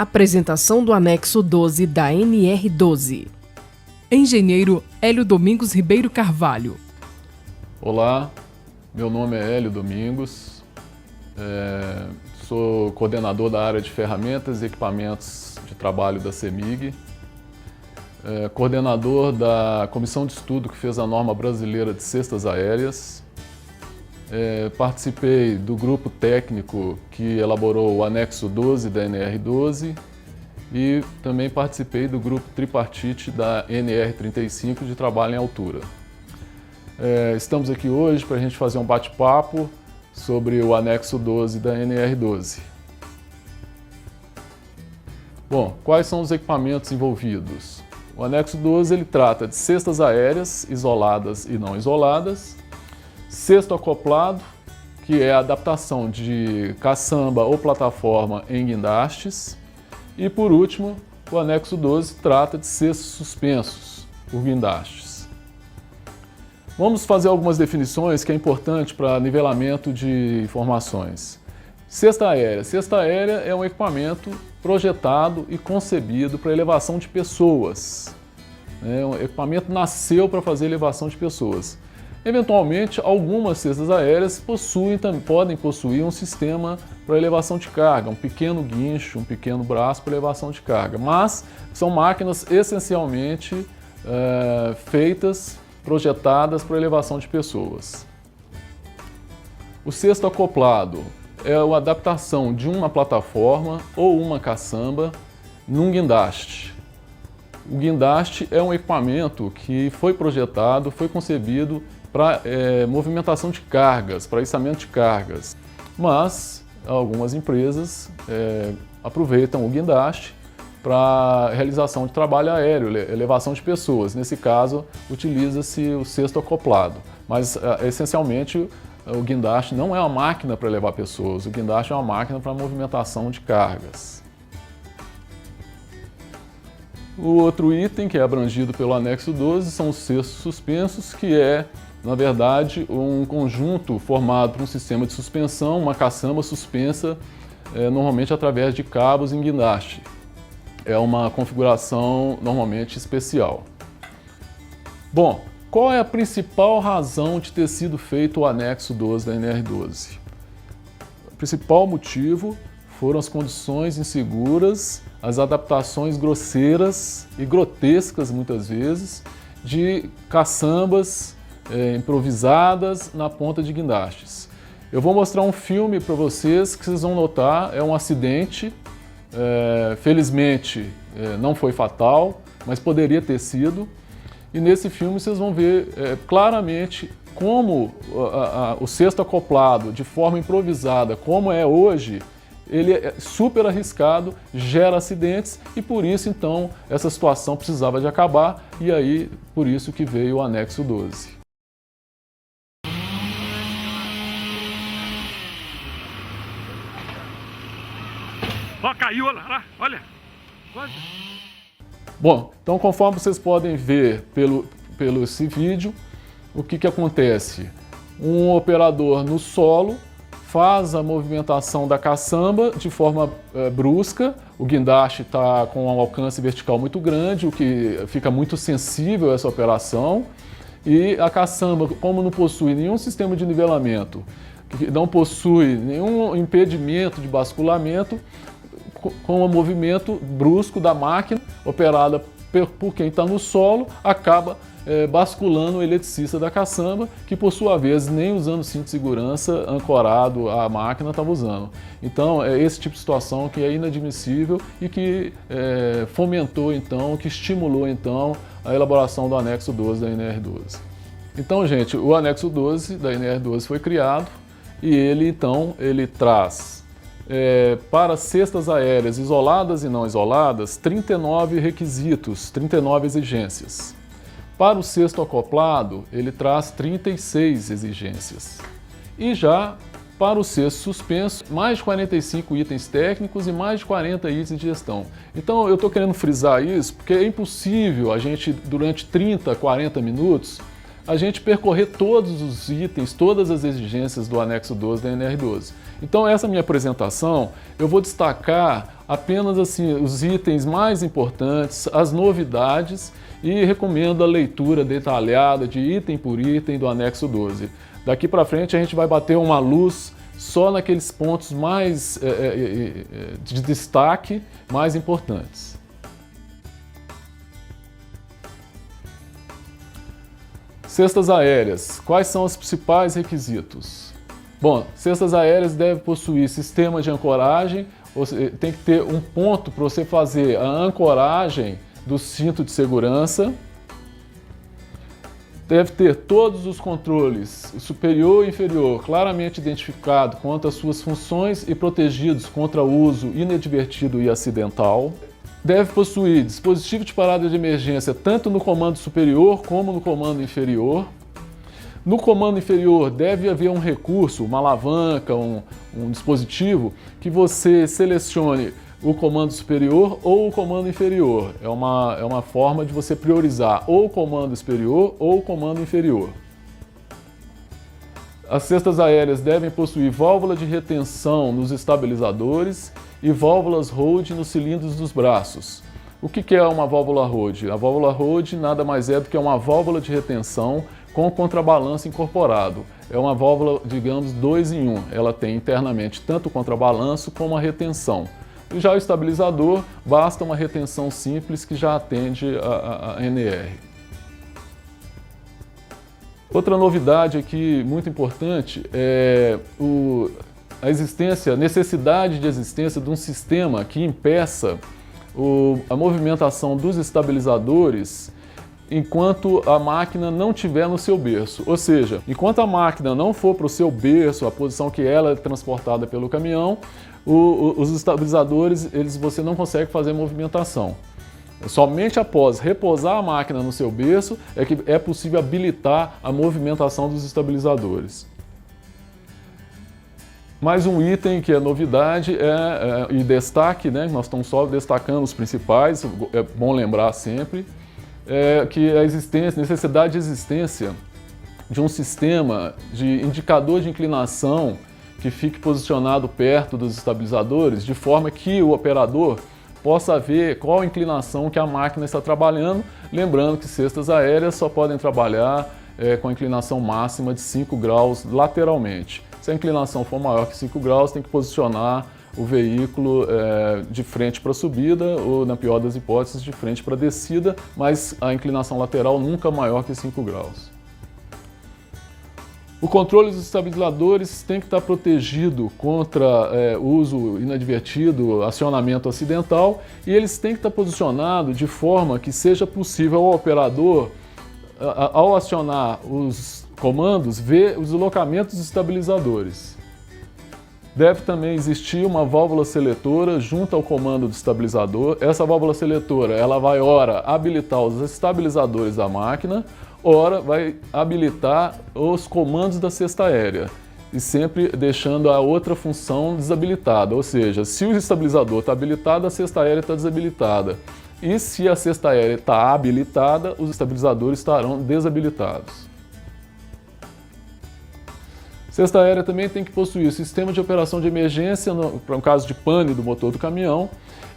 Apresentação do anexo 12 da NR12. Engenheiro Hélio Domingos Ribeiro Carvalho. Olá, meu nome é Hélio Domingos, sou coordenador da área de ferramentas e equipamentos de trabalho da CEMIG, coordenador da comissão de estudo que fez a norma brasileira de cestas aéreas, participei do grupo técnico que elaborou o anexo 12 da NR12 e também participei do grupo tripartite da NR35 de trabalho em altura. Estamos aqui hoje para a gente fazer um bate-papo sobre o anexo 12 da NR12. Bom, quais são os equipamentos envolvidos? O anexo 12 ele trata de cestas aéreas isoladas e não isoladas, cesto acoplado, que é a adaptação de caçamba ou plataforma em guindastes, e por último, o anexo 12 trata de cestos suspensos por guindastes. Vamos fazer algumas definições que é importante para nivelamento de informações. Cesta aérea. Cesta aérea é um equipamento projetado e concebido para elevação de pessoas. O equipamento nasceu para fazer elevação de pessoas. Eventualmente, algumas cestas aéreas podem possuir um sistema para elevação de carga, um pequeno guincho, um pequeno braço para elevação de carga, mas são máquinas essencialmente feitas, projetadas para elevação de pessoas. O cesto acoplado é a adaptação de uma plataforma ou uma caçamba num guindaste. O guindaste é um equipamento que foi projetado, foi concebido para movimentação de cargas, para içamento de cargas. Mas algumas empresas aproveitam o guindaste para realização de trabalho aéreo, elevação de pessoas. Nesse caso, utiliza-se o cesto acoplado. Mas, essencialmente, o guindaste não é uma máquina para levar pessoas, o guindaste é uma máquina para movimentação de cargas. O outro item que é abrangido pelo anexo 12 são os cestos suspensos, que é, na verdade, um conjunto formado por um sistema de suspensão, uma caçamba suspensa, normalmente através de cabos em guindaste. É uma configuração normalmente especial. Bom, qual é a principal razão de ter sido feito o anexo 12 da NR12? O principal motivo foram as condições inseguras, as adaptações grosseiras e grotescas, muitas vezes, de caçambas improvisadas na ponta de guindastes. Eu vou mostrar um filme para vocês que vocês vão notar, é um acidente, felizmente não foi fatal, mas poderia ter sido. E nesse filme vocês vão ver claramente como o cesto acoplado, de forma improvisada, como é hoje, ele é super arriscado, gera acidentes e por isso então essa situação precisava de acabar e aí por isso que veio o anexo 12. Ó, caiu, olha. Bom, então conforme vocês podem ver pelo esse vídeo, o que acontece? Um operador no solo faz a movimentação da caçamba de forma brusca, o guindaste está com um alcance vertical muito grande, o que fica muito sensível a essa operação, e a caçamba, como não possui nenhum sistema de nivelamento, não possui nenhum impedimento de basculamento, com o movimento brusco da máquina, operada por quem está no solo, acaba basculando o eletricista da caçamba, que por sua vez, nem usando cinto de segurança ancorado à máquina estava usando. Então, é esse tipo de situação que é inadmissível e que fomentou então, que estimulou então a elaboração do anexo 12 da NR12. Então, gente, o anexo 12 da NR12 foi criado e ele traz para cestas aéreas isoladas e não isoladas, 39 requisitos, 39 exigências. Para o cesto acoplado, ele traz 36 exigências. E já para o cesto suspenso, mais de 45 itens técnicos e mais de 40 itens de gestão. Então eu estou querendo frisar isso porque é impossível a gente, durante 30, 40 minutos, a gente percorrer todos os itens, todas as exigências do anexo 12 da NR12. Então essa minha apresentação, eu vou destacar apenas assim, os itens mais importantes, as novidades e recomendo a leitura detalhada de item por item do anexo 12. Daqui para frente a gente vai bater uma luz só naqueles pontos mais de destaque, mais importantes. Cestas aéreas. Quais são os principais requisitos? Bom, cestas aéreas devem possuir sistema de ancoragem, tem que ter um ponto para você fazer a ancoragem do cinto de segurança. Deve ter todos os controles, superior e inferior, claramente identificado quanto às suas funções e protegidos contra o uso inadvertido e acidental. Deve possuir dispositivo de parada de emergência tanto no comando superior como no comando inferior. No comando inferior deve haver um recurso, uma alavanca, um dispositivo que você selecione o comando superior ou o comando inferior. É uma forma de você priorizar ou o comando superior ou o comando inferior. As cestas aéreas devem possuir válvula de retenção nos estabilizadores e válvulas Rode nos cilindros dos braços. O que é uma válvula Rode? A válvula Rode nada mais é do que uma válvula de retenção com contrabalanço incorporado. É uma válvula, digamos, 2 em 1. Ela tem internamente tanto o contrabalanço como a retenção. E já o estabilizador, basta uma retenção simples que já atende a NR. Outra novidade aqui muito importante é a necessidade de existência de um sistema que impeça a movimentação dos estabilizadores enquanto a máquina não estiver no seu berço. Ou seja, enquanto a máquina não for para o seu berço, a posição que ela é transportada pelo caminhão, os estabilizadores, você não consegue fazer movimentação. Somente após repousar a máquina no seu berço é que é possível habilitar a movimentação dos estabilizadores. Mais um item que é novidade e destaque, né? Nós estamos só destacando os principais, é bom lembrar sempre, que a necessidade de existência de um sistema de indicador de inclinação que fique posicionado perto dos estabilizadores, de forma que o operador possa ver qual a inclinação que a máquina está trabalhando, lembrando que cestas aéreas só podem trabalhar com a inclinação máxima de 5 graus lateralmente. Se a inclinação for maior que 5 graus, tem que posicionar o veículo de frente para a subida ou, na pior das hipóteses, de frente para a descida, mas a inclinação lateral nunca maior que 5 graus. O controle dos estabilizadores tem que estar protegido contra uso inadvertido, acionamento acidental, e eles têm que estar posicionados de forma que seja possível ao operador, ao acionar os comandos, ver o deslocamento dos estabilizadores. Deve também existir uma válvula seletora junto ao comando do estabilizador. Essa válvula seletora ela vai, ora, habilitar os estabilizadores da máquina, ora, vai habilitar os comandos da cesta aérea, e sempre deixando a outra função desabilitada. Ou seja, se o estabilizador está habilitado, a cesta aérea está desabilitada. E se a cesta aérea está habilitada, os estabilizadores estarão desabilitados. Cesta aérea também tem que possuir sistema de operação de emergência para um caso de pane do motor do caminhão.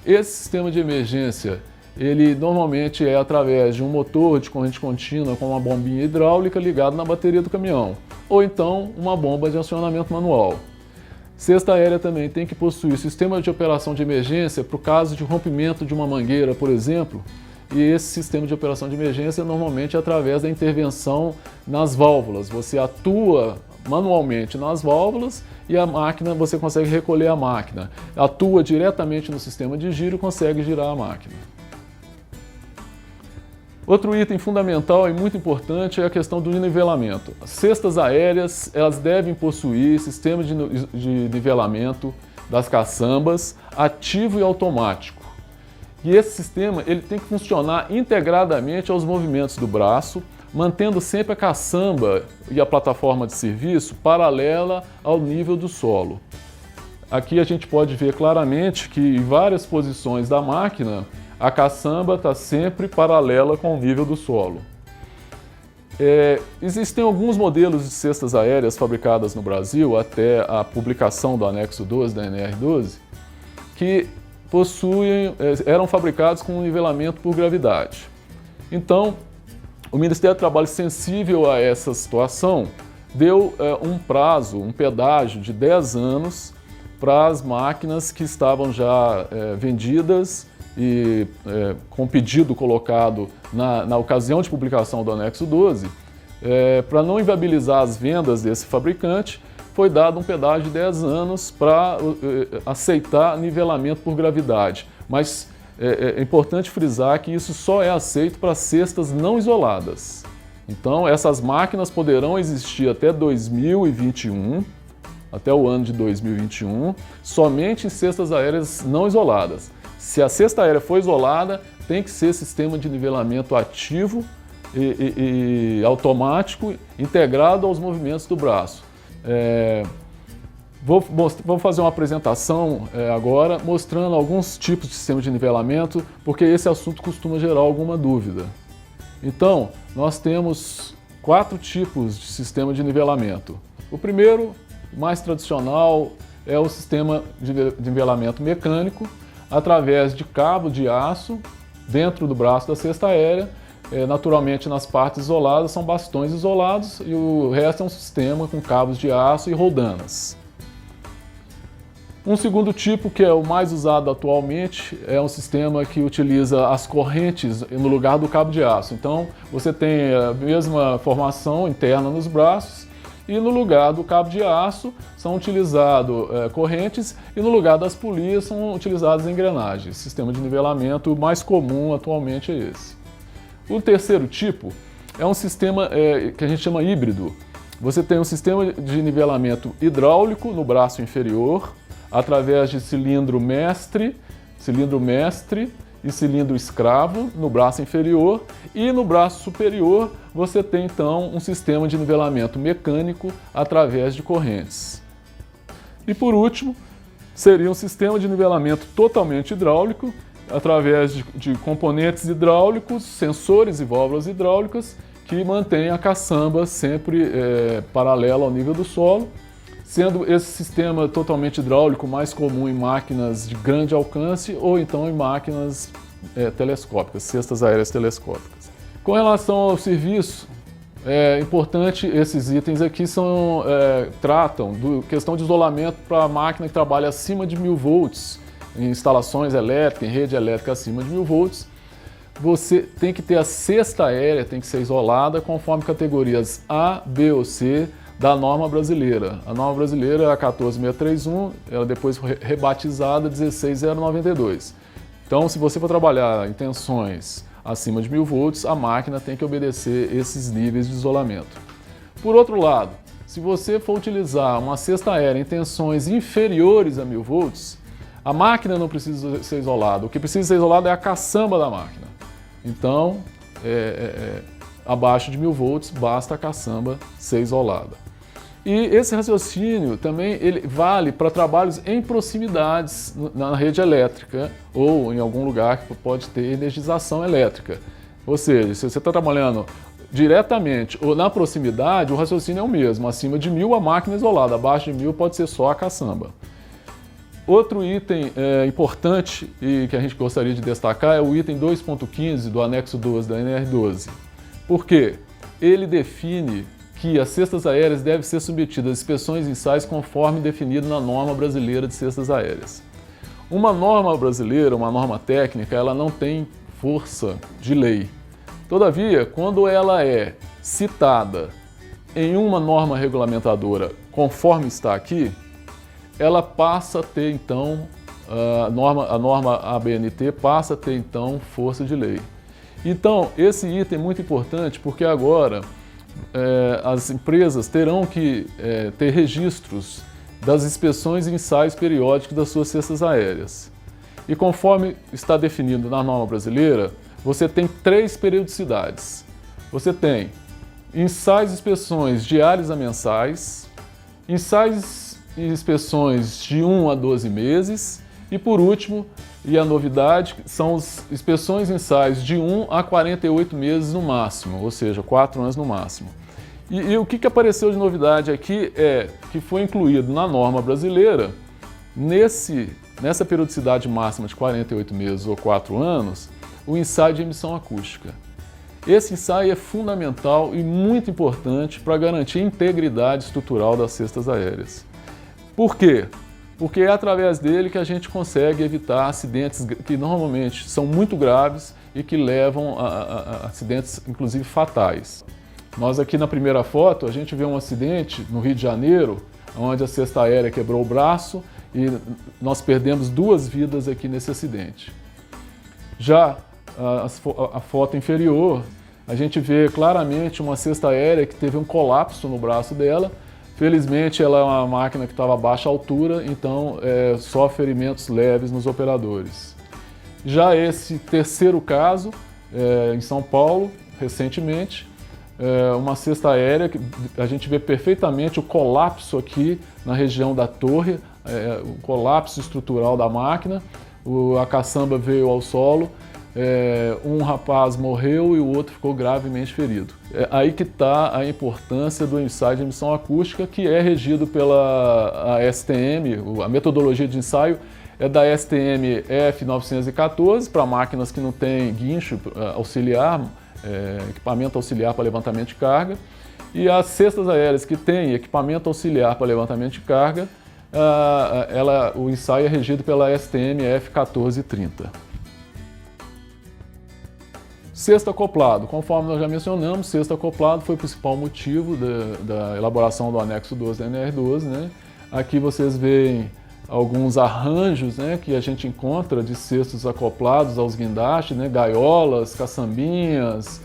Esse sistema de emergência, ele normalmente é através de um motor de corrente contínua com uma bombinha hidráulica ligada na bateria do caminhão, ou então uma bomba de acionamento manual. Cesta aérea também tem que possuir sistema de operação de emergência para o caso de rompimento de uma mangueira, por exemplo, e esse sistema de operação de emergência normalmente é através da intervenção nas válvulas. Você atua manualmente nas válvulas e a máquina, você consegue recolher a máquina. Atua diretamente no sistema de giro e consegue girar a máquina. Outro item fundamental e muito importante é a questão do nivelamento. As cestas aéreas, elas devem possuir sistema de nivelamento das caçambas ativo e automático. E esse sistema ele tem que funcionar integradamente aos movimentos do braço, mantendo sempre a caçamba e a plataforma de serviço paralela ao nível do solo. Aqui a gente pode ver claramente que em várias posições da máquina, a caçamba está sempre paralela com o nível do solo. Existem alguns modelos de cestas aéreas fabricadas no Brasil, até a publicação do anexo 12 da NR12, que eram fabricados com nivelamento por gravidade. Então, o Ministério do Trabalho, sensível a essa situação, deu um prazo, um pedágio de 10 anos para as máquinas que estavam já vendidas e com pedido colocado na ocasião de publicação do anexo 12, para não inviabilizar as vendas desse fabricante, foi dado um pedágio de 10 anos para aceitar nivelamento por gravidade. Mas é importante frisar que isso só é aceito para cestas não isoladas. Então, essas máquinas poderão existir até 2021, até o ano de 2021, somente em cestas aéreas não isoladas. Se a cesta aérea for isolada, tem que ser sistema de nivelamento ativo e automático, integrado aos movimentos do braço. Vou fazer uma apresentação agora, mostrando alguns tipos de sistema de nivelamento, porque esse assunto costuma gerar alguma dúvida. Então, nós temos 4 tipos de sistema de nivelamento. O primeiro, mais tradicional, é o sistema de nivelamento mecânico, através de cabo de aço dentro do braço da cesta aérea. Naturalmente, nas partes isoladas são bastões isolados e o resto é um sistema com cabos de aço e roldanas. Um segundo tipo, que é o mais usado atualmente, é um sistema que utiliza as correntes no lugar do cabo de aço. Então, você tem a mesma formação interna nos braços e no lugar do cabo de aço são utilizadas correntes e no lugar das polias são utilizadas engrenagens. O sistema de nivelamento mais comum atualmente é esse. O terceiro tipo é um sistema que a gente chama híbrido. Você tem um sistema de nivelamento hidráulico no braço inferior, através de cilindro mestre e cilindro escravo no braço inferior, e no braço superior você tem então um sistema de nivelamento mecânico através de correntes. E por último, seria um sistema de nivelamento totalmente hidráulico, através de componentes hidráulicos, sensores e válvulas hidráulicas que mantêm a caçamba sempre paralela ao nível do solo, sendo esse sistema totalmente hidráulico mais comum em máquinas de grande alcance ou então em máquinas telescópicas, cestas aéreas telescópicas. Com relação ao serviço, é importante, esses itens aqui tratam da questão de isolamento para a máquina que trabalha acima de 1000 volts, em instalações elétricas, em rede elétrica acima de 1000 volts. Você tem que ter a cesta aérea, tem que ser isolada conforme categorias A, B ou C da norma brasileira. A norma brasileira é a 14631, ela depois foi rebatizada 16092. Então, se você for trabalhar em tensões acima de 1000 volts, a máquina tem que obedecer esses níveis de isolamento. Por outro lado, se você for utilizar uma cesta aérea em tensões inferiores a 1000 volts, a máquina não precisa ser isolada. O que precisa ser isolado é a caçamba da máquina. Então, abaixo de 1000 volts, basta a caçamba ser isolada. E esse raciocínio também vale para trabalhos em proximidades na rede elétrica ou em algum lugar que pode ter energização elétrica. Ou seja, se você está trabalhando diretamente ou na proximidade, o raciocínio é o mesmo. Acima de 1000 a máquina é isolada, abaixo de 1000 pode ser só a caçamba. Outro item importante e que a gente gostaria de destacar é o item 2.15 do anexo 12 da NR12. Por quê? Ele define que as cestas aéreas devem ser submetidas a inspeções e ensaios conforme definido na norma brasileira de cestas aéreas. Uma norma brasileira, uma norma técnica, ela não tem força de lei. Todavia, quando ela é citada em uma norma regulamentadora conforme está aqui, ela passa a ter então, a norma ABNT passa a ter então força de lei. Então, esse item é muito importante porque agora as empresas terão que ter registros das inspeções e ensaios periódicos das suas cestas aéreas. E conforme está definido na norma brasileira, você tem 3 periodicidades. Você tem ensaios e inspeções diárias a mensais, ensaios e inspeções de 1 a 12 meses e, por último, E a novidade são as inspeções e ensaios de 1 a 48 meses no máximo, ou seja, 4 anos no máximo. E o que apareceu de novidade aqui é que foi incluído na norma brasileira, nessa periodicidade máxima de 48 meses ou 4 anos, o ensaio de emissão acústica. Esse ensaio é fundamental e muito importante para garantir a integridade estrutural das cestas aéreas. Por quê? Porque é através dele que a gente consegue evitar acidentes que normalmente são muito graves e que levam a acidentes, inclusive, fatais. Nós aqui na primeira foto, a gente vê um acidente no Rio de Janeiro, onde a cesta aérea quebrou o braço e nós perdemos 2 vidas aqui nesse acidente. Já a foto inferior, a gente vê claramente uma cesta aérea que teve um colapso no braço dela. Felizmente, ela é uma máquina que estava a baixa altura, então sofre ferimentos leves nos operadores. Já esse terceiro caso, em São Paulo, recentemente, uma cesta aérea que a gente vê perfeitamente o colapso aqui na região da torre, o colapso estrutural da máquina, a caçamba veio ao solo, um rapaz morreu e o outro ficou gravemente ferido. É aí que está a importância do ensaio de emissão acústica, que é regido pela STM, a metodologia de ensaio é da STM F914, para máquinas que não têm guincho auxiliar, equipamento auxiliar para levantamento de carga, e as cestas aéreas que têm equipamento auxiliar para levantamento de carga, o ensaio é regido pela STM F1430. Cesto acoplado. Conforme nós já mencionamos, cesto acoplado foi o principal motivo da elaboração do anexo 12 da NR12, né? Aqui vocês veem alguns arranjos, né, que a gente encontra de cestos acoplados aos guindastes, né, gaiolas, caçambinhas,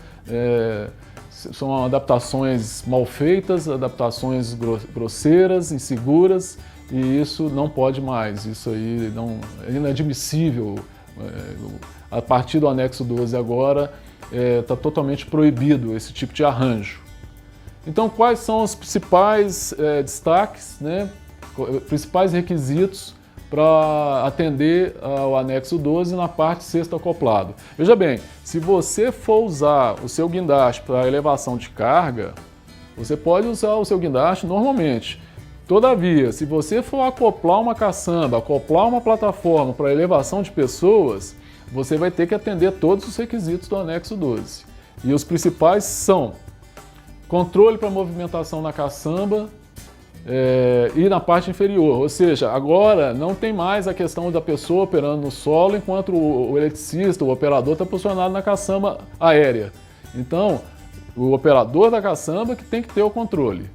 são adaptações mal feitas, adaptações grosseiras, inseguras, e isso não pode mais, isso aí é inadmissível. A partir do anexo 12 agora, está totalmente proibido esse tipo de arranjo. Então, quais são os principais destaques, né, principais requisitos para atender ao anexo 12 na parte cesto acoplado? Veja bem, se você for usar o seu guindaste para elevação de carga, você pode usar o seu guindaste normalmente. Todavia, se você for acoplar uma caçamba, acoplar uma plataforma para elevação de pessoas, você vai ter que atender todos os requisitos do anexo 12. E os principais são controle para movimentação na caçamba e na parte inferior. Ou seja, agora não tem mais a questão da pessoa operando no solo enquanto o eletricista, o operador está posicionado na caçamba aérea. Então, o operador da caçamba que tem que ter o controle.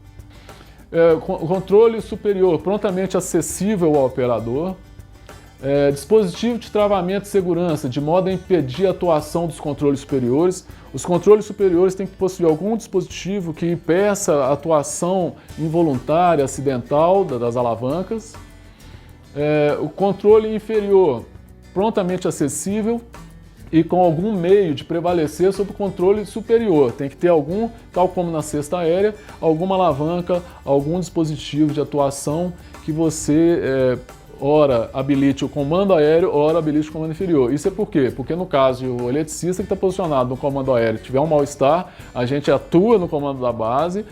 O controle superior prontamente acessível ao operador. Dispositivo de travamento e segurança, de modo a impedir a atuação dos controles superiores. Os controles superiores têm que possuir algum dispositivo que impeça a atuação involuntária, acidental das alavancas. O controle inferior, prontamente acessível e com algum meio de prevalecer sobre o controle superior. Tem que ter algum, tal como na cesta aérea, alguma alavanca, algum dispositivo de atuação que você ora habilite o comando aéreo, ora habilite o comando inferior. Isso é por quê? Porque no caso o eletricista que está posicionado no comando aéreo tiver um mal-estar, a gente atua no comando da base,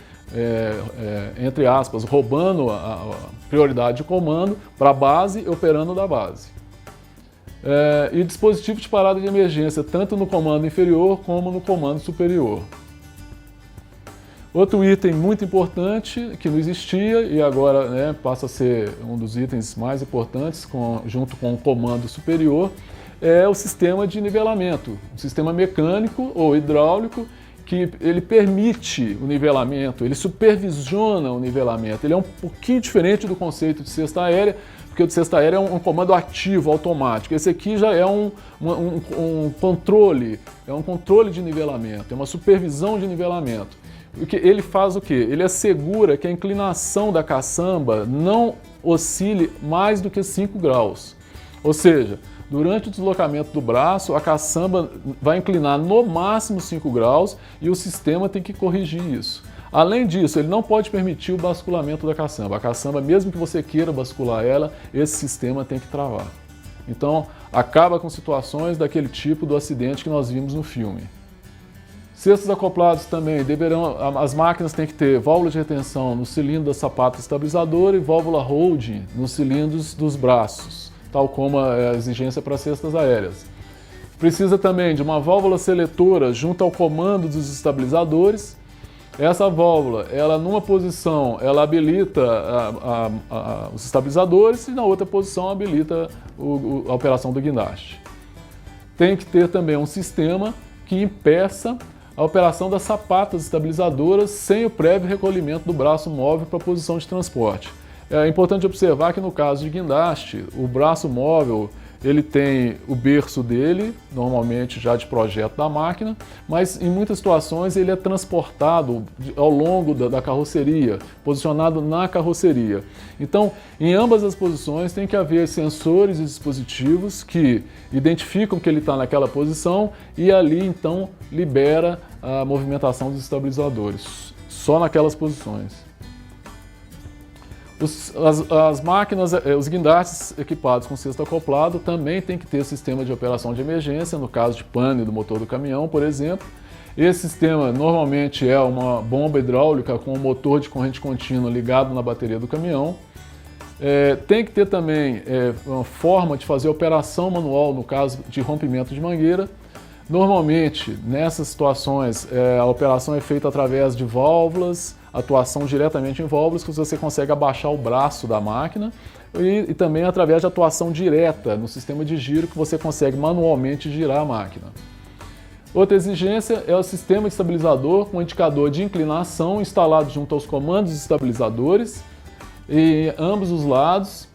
entre aspas, roubando a prioridade de comando para a base e operando da base. E dispositivo de parada de emergência, tanto no comando inferior como no comando superior. Outro item muito importante, que não existia e agora, né, passa a ser um dos itens mais importantes, junto com o comando superior, é o sistema de nivelamento. Um sistema mecânico ou hidráulico que ele permite o nivelamento, ele supervisiona o nivelamento. Ele é um pouquinho diferente do conceito de cesta aérea, porque o de cesta aérea é um comando ativo, automático. Esse aqui já é um controle, de nivelamento, é uma supervisão de nivelamento. Ele faz o quê? Ele assegura que a inclinação da caçamba não oscile mais do que 5 graus. Ou seja, durante o deslocamento do braço, a caçamba vai inclinar no máximo 5 graus e o sistema tem que corrigir isso. Além disso, ele não pode permitir o basculamento da caçamba. A caçamba, mesmo que você queira bascular ela, esse sistema tem que travar. Então, acaba com situações daquele tipo do acidente que nós vimos no filme. Cestos acoplados também as máquinas têm que ter válvula de retenção no cilindro da sapata estabilizadora e válvula holding nos cilindros dos braços, tal como a exigência para cestas aéreas. Precisa também de uma válvula seletora junto ao comando dos estabilizadores. Essa válvula, ela numa posição, ela habilita os estabilizadores e na outra posição habilita a operação do guindaste. Tem que ter também um sistema que impeça a operação das sapatas estabilizadoras sem o prévio recolhimento do braço móvel para a posição de transporte. É importante observar que no caso de guindaste, o braço móvel ele tem o berço dele, normalmente já de projeto da máquina, mas em muitas situações ele é transportado ao longo da carroceria, posicionado na carroceria. Então, em ambas as posições tem que haver sensores e dispositivos que identificam que ele está naquela posição e ali então libera a movimentação dos estabilizadores, só naquelas posições. As máquinas, os guindastes equipados com cesto acoplado também tem que ter sistema de operação de emergência, no caso de pane do motor do caminhão, por exemplo. Esse sistema normalmente é uma bomba hidráulica com um motor de corrente contínua ligado na bateria do caminhão. Tem que ter também uma forma de fazer operação manual no caso de rompimento de mangueira. Normalmente, nessas situações, a operação é feita através de válvulas, atuação diretamente em válvulas, que você consegue abaixar o braço da máquina e também através de atuação direta no sistema de giro, que você consegue manualmente girar a máquina. Outra exigência é o sistema estabilizador com indicador de inclinação instalado junto aos comandos estabilizadores em ambos os lados,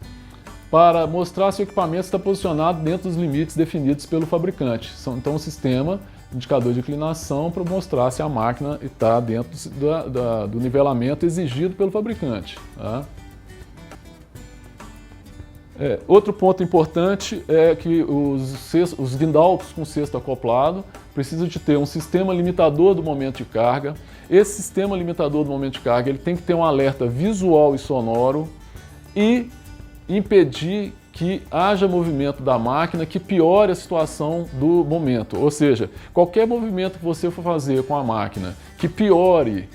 para mostrar se o equipamento está posicionado dentro dos limites definidos pelo fabricante. Então, um sistema, indicador de inclinação, para mostrar se a máquina está dentro do nivelamento exigido pelo fabricante. Tá? Outro ponto importante é que os guindalpos com cesto acoplado precisam de ter um sistema limitador do momento de carga. Esse sistema limitador do momento de carga ele tem que ter um alerta visual e sonoro e impedir que haja movimento da máquina que piore a situação do momento. Ou seja, qualquer movimento que você for fazer com a máquina que piore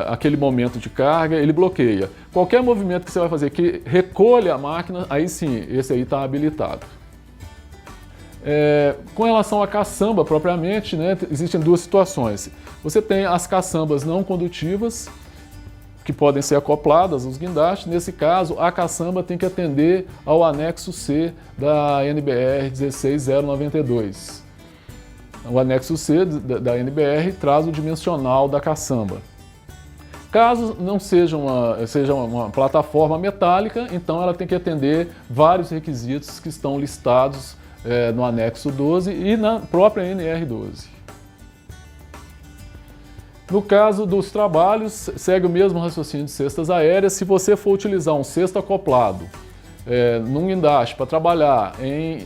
aquele momento de carga, ele bloqueia. Qualquer movimento que você vai fazer que recolha a máquina, aí sim, esse aí está habilitado. Com relação à caçamba propriamente, né, existem duas situações. Você tem as caçambas não condutivas, que podem ser acopladas aos guindastes. Nesse caso, a caçamba tem que atender ao anexo C da NBR 16092. O anexo C da NBR traz o dimensional da caçamba. Caso não seja uma plataforma metálica, então ela tem que atender vários requisitos que estão listados no anexo 12 e na própria NR12. No caso dos trabalhos, segue o mesmo raciocínio de cestas aéreas. Se você for utilizar um cesto acoplado num guindaste para trabalhar em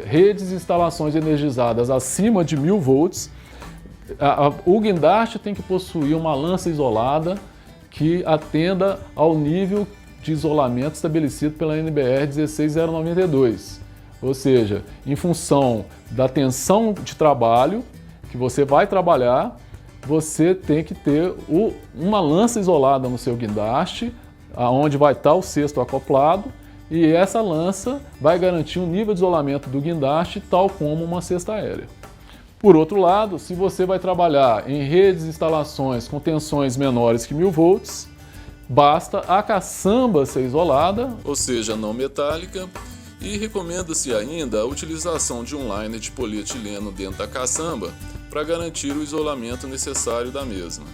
redes e instalações energizadas acima de 1000 volts, o guindaste tem que possuir uma lança isolada que atenda ao nível de isolamento estabelecido pela NBR 16092. Ou seja, em função da tensão de trabalho que você vai trabalhar, você tem que ter uma lança isolada no seu guindaste, onde vai estar o cesto acoplado, e essa lança vai garantir um nível de isolamento do guindaste, tal como uma cesta aérea. Por outro lado, se você vai trabalhar em redes e instalações com tensões menores que 1000 volts, basta a caçamba ser isolada, ou seja, não metálica, e recomenda-se ainda a utilização de um liner de polietileno dentro da caçamba para garantir o isolamento necessário da mesma.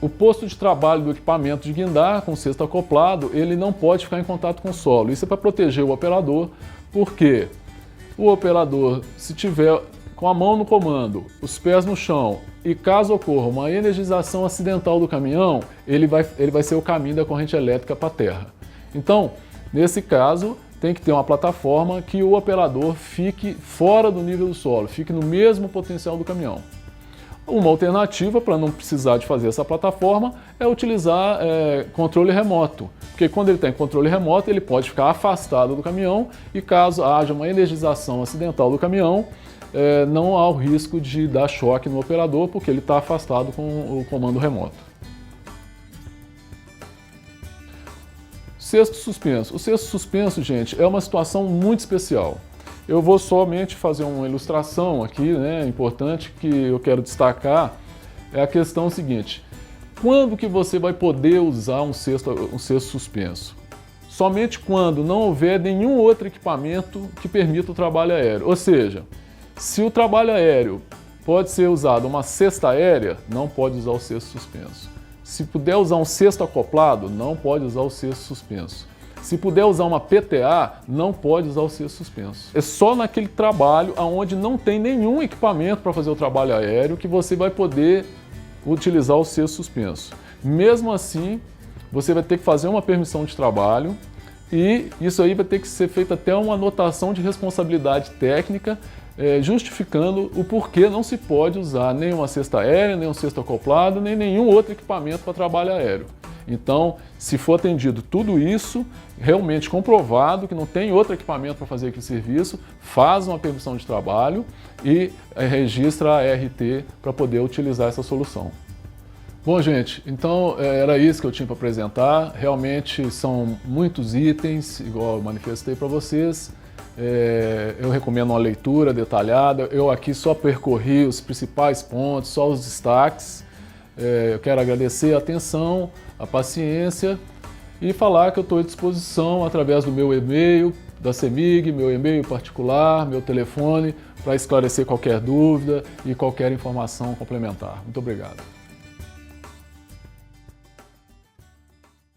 O posto de trabalho do equipamento de guindar com cesto acoplado, ele não pode ficar em contato com o solo. Isso é para proteger o operador, porque o operador, se tiver com a mão no comando, os pés no chão e caso ocorra uma energização acidental do caminhão, ele vai ser o caminho da corrente elétrica para a terra. Então, nesse caso, tem que ter uma plataforma que o operador fique fora do nível do solo, fique no mesmo potencial do caminhão. Uma alternativa para não precisar de fazer essa plataforma é utilizar controle remoto. Porque quando ele tem controle remoto, ele pode ficar afastado do caminhão e caso haja uma energização acidental do caminhão, não há o risco de dar choque no operador, porque ele está afastado com o comando remoto. Cesto suspenso. O cesto suspenso, gente, é uma situação muito especial. Eu vou somente fazer uma ilustração aqui, né, importante, que eu quero destacar, é a questão seguinte. Quando que você vai poder usar um cesto suspenso? Somente quando não houver nenhum outro equipamento que permita o trabalho aéreo. Ou seja, se o trabalho aéreo pode ser usado uma cesta aérea, não pode usar o cesto suspenso. Se puder usar um cesto acoplado, não pode usar o cesto suspenso. Se puder usar uma PTA, não pode usar o cesto suspenso. É só naquele trabalho onde não tem nenhum equipamento para fazer o trabalho aéreo que você vai poder utilizar o cesto suspenso. Mesmo assim, você vai ter que fazer uma permissão de trabalho e isso aí vai ter que ser feito até uma anotação de responsabilidade técnica, justificando o porquê não se pode usar nem uma cesta aérea, nem um cesto acoplado, nem nenhum outro equipamento para trabalho aéreo. Então, se for atendido tudo isso, realmente comprovado que não tem outro equipamento para fazer aquele serviço, faz uma permissão de trabalho e registra a RT para poder utilizar essa solução. Bom, gente, então era isso que eu tinha para apresentar. Realmente são muitos itens, igual eu manifestei para vocês. Eu recomendo uma leitura detalhada. Eu aqui só percorri os principais pontos, só os destaques. Eu quero agradecer a atenção, a paciência e falar que eu estou à disposição através do meu e-mail, da CEMIG, meu e-mail particular, meu telefone, para esclarecer qualquer dúvida e qualquer informação complementar. Muito obrigado.